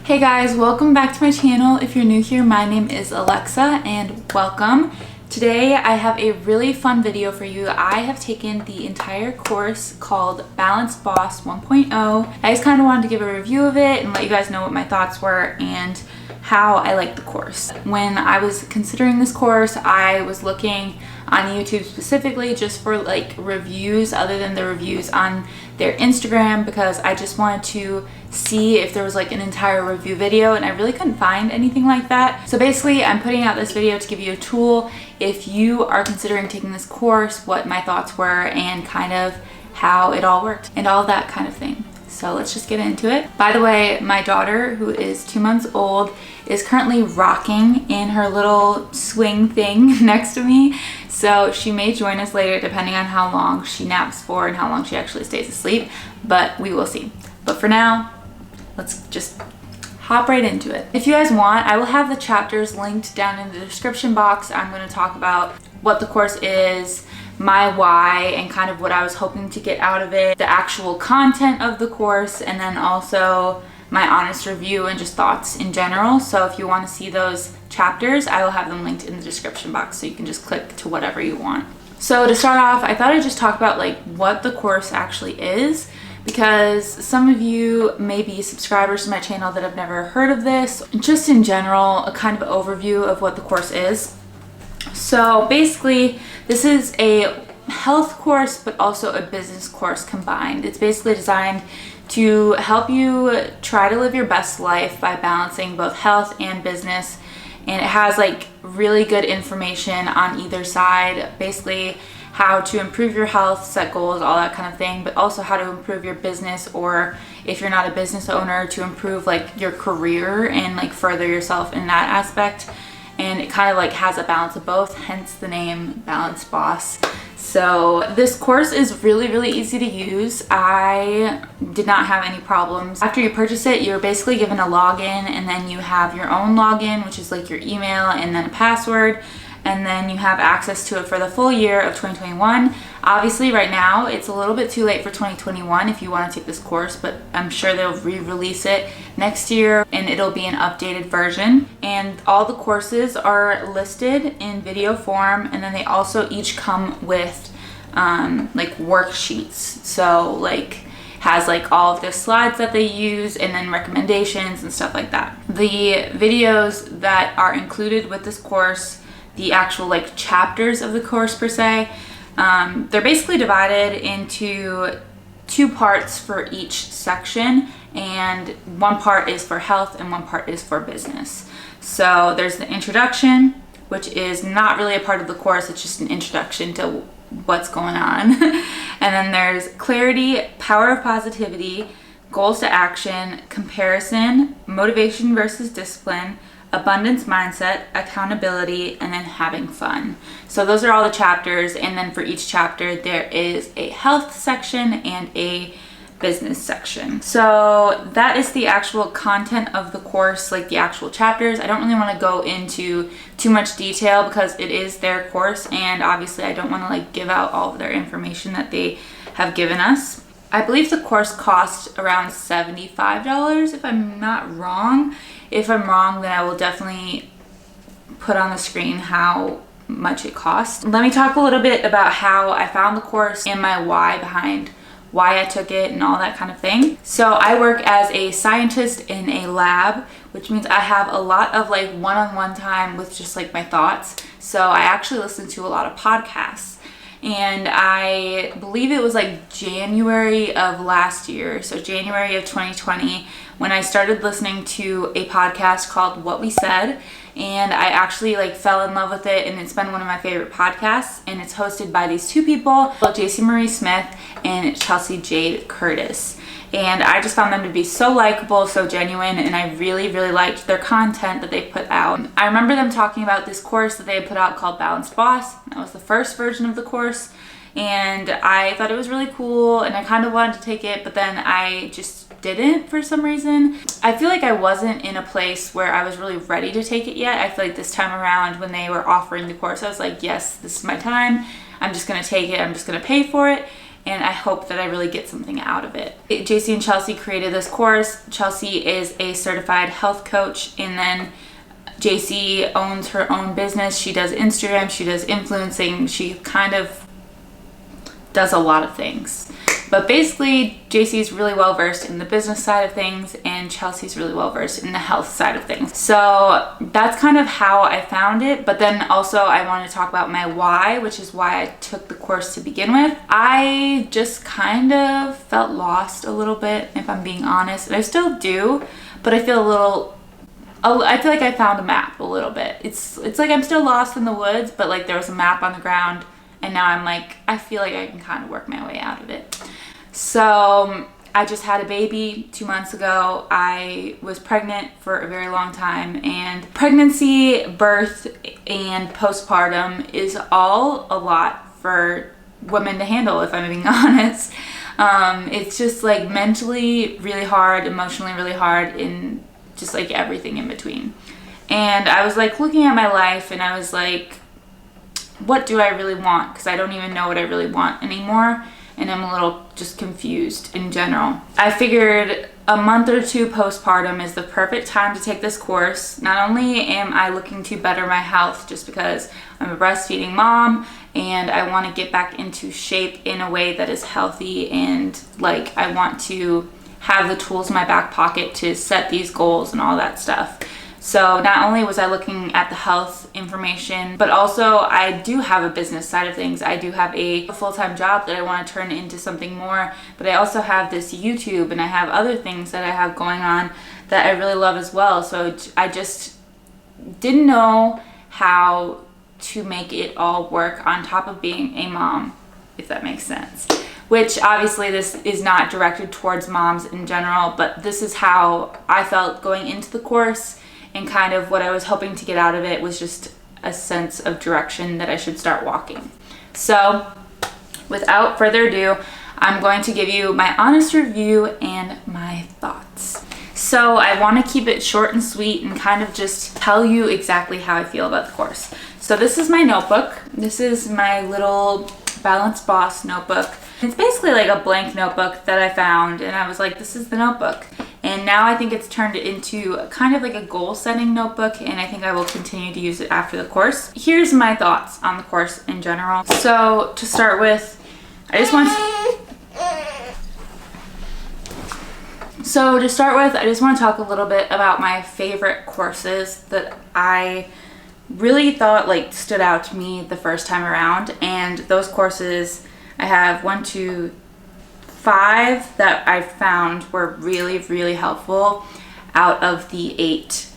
Hey guys, welcome back to my channel. If you're new here, my name is Alexa and welcome. Today I have a really fun video for you. I have taken the entire course called Balanced Boss 1.0. I just kind of wanted to give a review of it and let you guys know what my thoughts were and how I like the course. When I was considering this course, I was looking on YouTube specifically just for like reviews other than the reviews on their Instagram, because I just wanted to see if there was like an entire review video, and I really couldn't find anything like that. So basically I'm putting out this video to give you a tool if you are considering taking this course, what my thoughts were and kind of how it all worked and all that kind of thing. So let's just get into it. By the way, my daughter, who is 2 months old, is currently rocking in her little swing thing next to me. So she may join us later depending on how long she naps for and how long she actually stays asleep, but we will see. But for now, let's just hop right into it. If you guys want, I will have the chapters linked down in the description box. I'm going to talk about what the course is, my why, and kind of what I was hoping to get out of it, the actual content of the course, and then also my honest review and just thoughts in general. So if you want to see those chapters, I will have them linked in the description box, so you can just click to whatever you want. So to start off, I thought I'd just talk about like what the course actually is, because some of you may be subscribers to my channel that have never heard of this. Just in general, a kind of overview of what the course is. So basically, this is a health course, but also a business course combined. It's basically designed to help you try to live your best life by balancing both health and business. And it has like really good information on either side, basically how to improve your health, set goals, all that kind of thing, but also how to improve your business, or if you're not a business owner, to improve like your career and like further yourself in that aspect. And it kind of like has a balance of both, hence the name Balanced Boss. So this course is really easy to use. I did not have any problems. After you purchase it, you're basically given a login, and then you have your own login, which is like your email and then a password. And then you have access to it for the full year of 2021. Obviously right now it's a little bit too late for 2021 if you want to take this course, but I'm sure they'll re-release it next year and it'll be an updated version. And all the courses are listed in video form, and then they also each come with like worksheets. So like has like all of the slides that they use and then recommendations and stuff like that. The videos that are included with this course, the actual like chapters of the course per se, they're basically divided into 2 parts for each section, and one part is for health and one part is for business. So there's the introduction, which is not really a part of the course, it's just an introduction to what's going on. And then there's clarity, power of positivity, goals to action, comparison, motivation versus discipline, abundance mindset, accountability, and then having fun. So those are all the chapters, and then for each chapter there is a health section and a business section. So that is the actual content of the course, like the actual chapters. I don't really want to go into too much detail because it is their course, and obviously I don't want to like give out all of their information that they have given us. I believe the course cost around $75 if I'm not wrong. If I'm wrong, then I will definitely put on the screen how much it costs. Let me talk a little bit about how I found the course and my why behind why I took it and all that kind of thing. So I work as a scientist in a lab, which means I have a lot of like one-on-one time with just like my thoughts. So I actually listen to a lot of podcasts. And I believe it was like January of last year, so January of 2020, when I started listening to a podcast called What We Said, and I actually like fell in love with it, and it's been one of my favorite podcasts, and it's hosted by these 2 people, Jason Marie Smith and Chelsea Jade Curtis. And I just found them to be so likable, so genuine, and I really liked their content that they put out. I remember them talking about this course that they put out called Balanced Boss. That was the first version of the course, and I thought it was really cool, and I kind of wanted to take it, but then I just didn't for some reason. I feel like I wasn't in a place where I was really ready to take it yet. I feel like this time around when they were offering the course, I was like, yes, this is my time. I'm just going to take it. I'm just going to pay for it. and I hope that I really get something out of it. JC and Chelsea created this course. Chelsea is a certified health coach, and then JC owns her own business. She does Instagram, she does influencing, she kind of does a lot of things. But basically, JC's really well versed in the business side of things, and Chelsea's really well versed in the health side of things. So that's kind of how I found it. But then also I wanted to talk about my why, which is why I took the course to begin with. I just kind of felt lost a little bit, if I'm being honest. And I still do, but I feel I feel like I found a map a little bit. It's like I'm still lost in the woods, but like there was a map on the ground, and now I'm like, I feel like I can kind of work my way out of it. So I just had a baby 2 months ago. I was pregnant for a very long time, and pregnancy, birth, and postpartum is all a lot for women to handle, if I'm being honest. It's just like mentally really hard, emotionally really hard, and just like everything in between. And I was like looking at my life, and I was like, what do I really want? Because I don't even know what I really want anymore, and I'm a little just confused in general. I figured a month or two postpartum is the perfect time to take this course. Not only am I looking to better my health just because I'm a breastfeeding mom and I want to get back into shape in a way that is healthy, and like I want to have the tools in my back pocket to set these goals and all that stuff. So not only was I looking at the health information, but also I do have a business side of things. I do have a full-time job that I want to turn into something more, but I also have this YouTube, and I have other things that I have going on that I really love as well. So I just didn't know how to make it all work on top of being a mom, if that makes sense. Which obviously this is not directed towards moms in general, but this is how I felt going into the course. And kind of what I was hoping to get out of it was just a sense of direction that I should start walking. So without further ado, I'm going to give you my honest review and my thoughts. So I want to keep it short and sweet and kind of just tell you exactly how I feel about the course. So this is my notebook. This is my little Balance Boss notebook. It's basically like a blank notebook that I found, and I was like, this is the notebook. And now I think it's turned into kind of like a goal setting notebook, and I think I will continue to use it after the course. Here's my thoughts on the course in general. So to start with, I just want to talk a little bit about my favorite courses that I really thought like stood out to me the first time around. And those courses, I have 5 that I found were really, really helpful out of the 8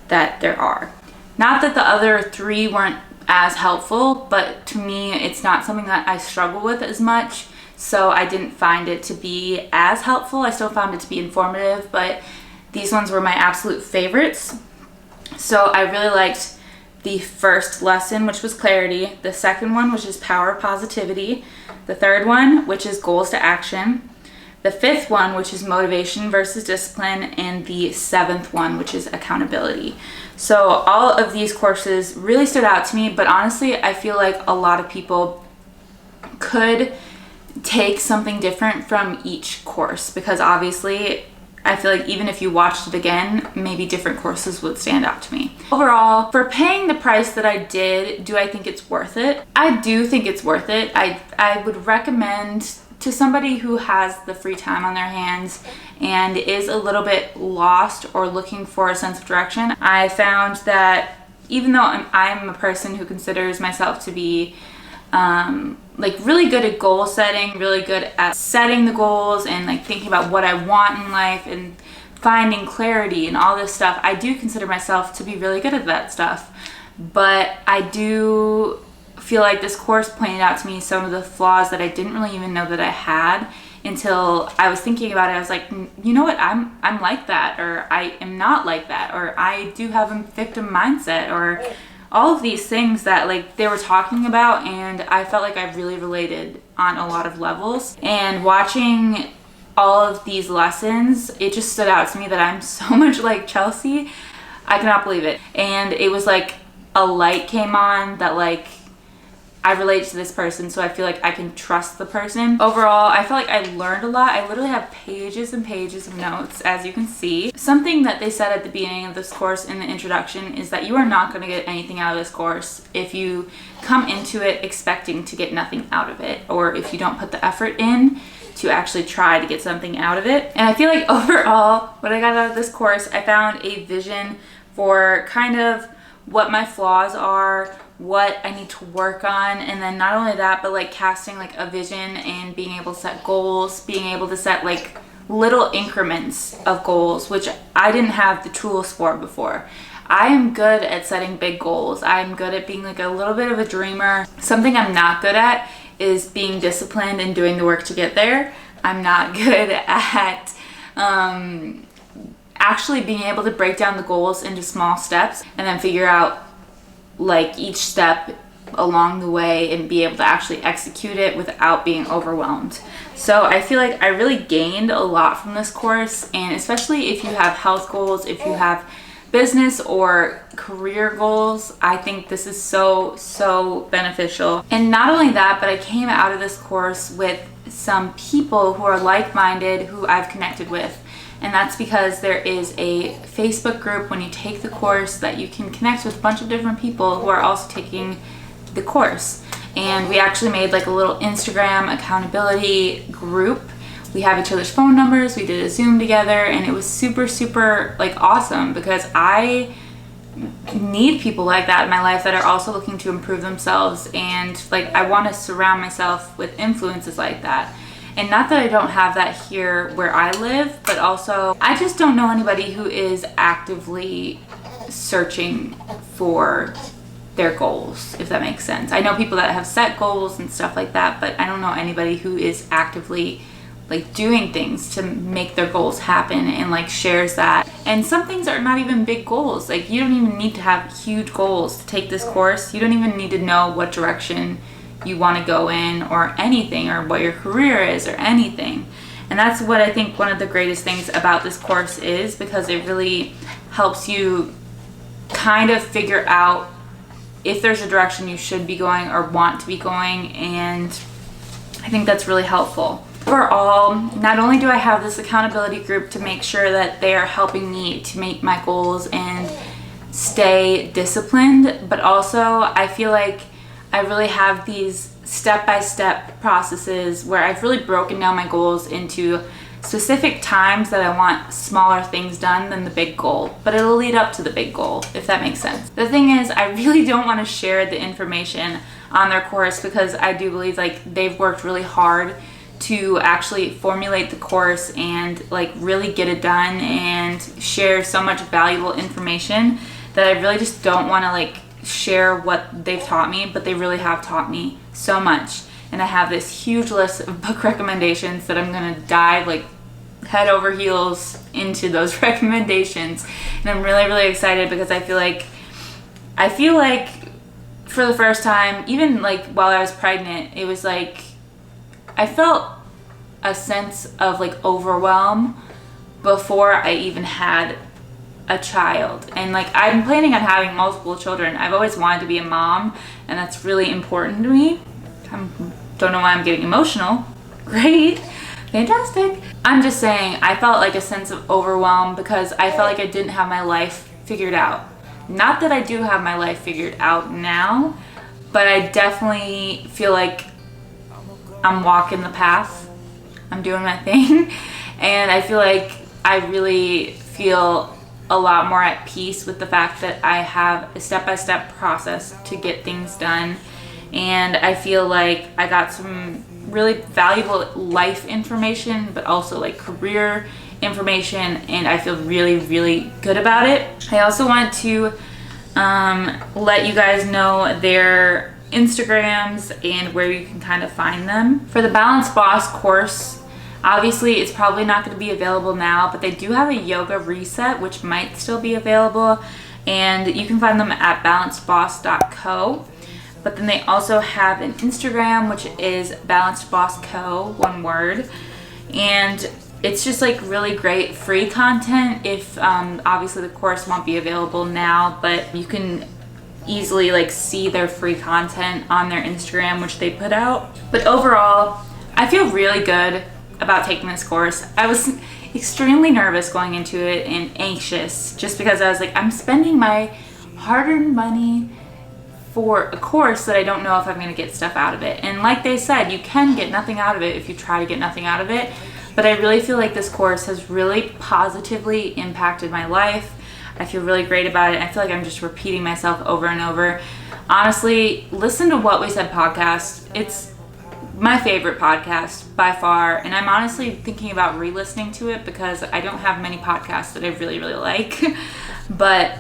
that there are. Not that the other 3 weren't as helpful, but to me, it's not something that I struggle with as much. So I didn't find it to be as helpful. I still found it to be informative, but these ones were my absolute favorites. So I really liked the first lesson, which was clarity, the second one, which is power of positivity, the third one, which is goals to action, the 5th one, which is motivation versus discipline, and the 7th one, which is accountability. So all of these courses really stood out to me, but honestly, I feel like a lot of people could take something different from each course, because obviously I feel like even if you watched it again, maybe different courses would stand out to me. Overall, for paying the price that I did, do I think it's worth it? I do think it's worth it. I would recommend to somebody who has the free time on their hands and is a little bit lost or looking for a sense of direction. I found that even though I'm a person who considers myself to be like really good at goal setting, really good at setting the goals and like thinking about what I want in life and finding clarity and all this stuff, I do consider myself to be really good at that stuff. But I do feel like this course pointed out to me some of the flaws that I didn't really even know that I had until I was thinking about it. I was like, you know what, I'm like that, or I am not like that, or I do have a victim mindset, or all of these things that like they were talking about, and I felt like I really related on a lot of levels. And watching all of these lessons, it just stood out to me that I'm so much like Chelsea. I cannot believe it. And it was like a light came on that like I relate to this person, so I feel like I can trust the person. Overall, I feel like I learned a lot. I literally have pages and pages of notes, as you can see. Something that they said at the beginning of this course in the introduction is that you are not going to get anything out of this course if you come into it expecting to get nothing out of it, or if you don't put the effort in to actually try to get something out of it. And I feel like overall, what I got out of this course, I found a vision for kind of what my flaws are, what I need to work on, and then not only that, but like casting like a vision and being able to set goals, being able to set like little increments of goals, which I didn't have the tools for before. I am good at setting big goals. I'm good at being like a little bit of a dreamer. Something I'm not good at is being disciplined and doing the work to get there. I'm not good at actually being able to break down the goals into small steps and then figure out like each step along the way and be able to actually execute it without being overwhelmed. So I feel like I really gained a lot from this course, and especially if you have health goals, if you have business or career goals, I think this is so beneficial. And not only that, but I came out of this course with some people who are like-minded who I've connected with. And that's because there is a Facebook group when you take the course that you can connect with a bunch of different people who are also taking the course. And we actually made like a little Instagram accountability group. We have each other's phone numbers, we did a Zoom together, and it was super like awesome, because I need people like that in my life that are also looking to improve themselves, and like I want to surround myself with influences like that. And not that I don't have that here where I live, but also I just don't know anybody who is actively searching for their goals, if that makes sense. I know people that have set goals and stuff like that, but I don't know anybody who is actively like doing things to make their goals happen and like shares that. And some things are not even big goals. Like you don't even need to have huge goals to take this course. You don't even need to know what direction you want to go in or anything, or what your career is or anything. And that's what I think one of the greatest things about this course is, because it really helps you kind of figure out if there's a direction you should be going or want to be going, and I think that's really helpful. Overall, not only do I have this accountability group to make sure that they are helping me to meet my goals and stay disciplined, but also I feel like I really have these step-by-step processes where I've really broken down my goals into specific times that I want smaller things done than the big goal, but it'll lead up to the big goal, if that makes sense. The thing is, I really don't want to share the information on their course, because I do believe like they've worked really hard to actually formulate the course and like really get it done and share so much valuable information that I really just don't want to like share what they've taught me, but they really have taught me so much. And I have this huge list of book recommendations that I'm gonna dive like head over heels into those recommendations. And I'm really excited, because I feel like for the first time, even like while I was pregnant, it was like I felt a sense of like overwhelm before I even had a child. And like I'm planning on having multiple children. I've always wanted to be a mom, and that's really important to me. Don't know why I'm getting emotional. Great, fantastic. I'm just saying, I felt like a sense of overwhelm because I felt like I didn't have my life figured out. Not that I do have my life figured out now, but I definitely feel like I'm walking the path. I'm doing my thing. And I feel like I really feel a lot more at peace with the fact that I have a step-by-step process to get things done. And I feel like I got some really valuable life information, but also like career information, and I feel really good about it. I also want to let you guys know their Instagrams and where you can kind of find them. For the Balance Boss course, obviously it's probably not going to be available now, but they do have a yoga reset which might still be available, and you can find them at balancedboss.co. But then they also have an Instagram, which is Balanced Boss Co, one word. And it's just like really great free content. If obviously the course won't be available now, but you can easily like see their free content on their Instagram, which they put out. But overall, I feel really good about taking this course. I was extremely nervous going into it and anxious just because I was like, I'm spending my hard-earned money for a course that I don't know if I'm going to get stuff out of it. And like they said, you can get nothing out of it if you try to get nothing out of it. But I really feel like this course has really positively impacted my life. I feel really great about it. I feel like I'm just repeating myself over and over. Honestly, listen to What We Said podcast. It's my favorite podcast by far. And I'm honestly thinking about re-listening to it because I don't have many podcasts that I really, really like. But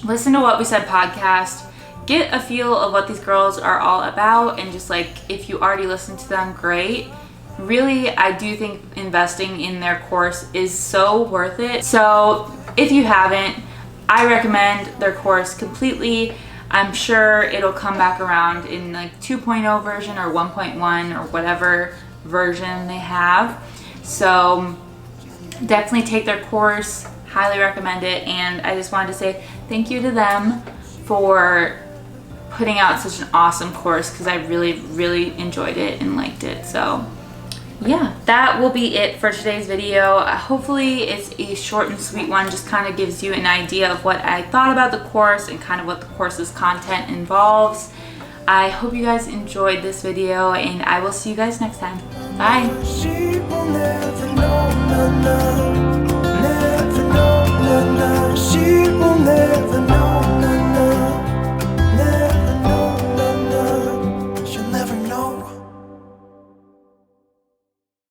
listen to What We Said podcast. Get a feel of what these girls are all about, and just like, if you already listened to them, great. Really, I do think investing in their course is so worth it. So if you haven't, I recommend their course completely. I'm sure it'll come back around in like 2.0 version or 1.1 or whatever version they have. So definitely take their course, highly recommend it. And I just wanted to say thank you to them for putting out such an awesome course, because I really, really enjoyed it and liked it. So yeah, that will be it for today's video. Hopefully it's a short and sweet one, just kind of gives you an idea of what I thought about the course and kind of what the course's content involves. I hope you guys enjoyed this video, and I will see you guys next time. Bye.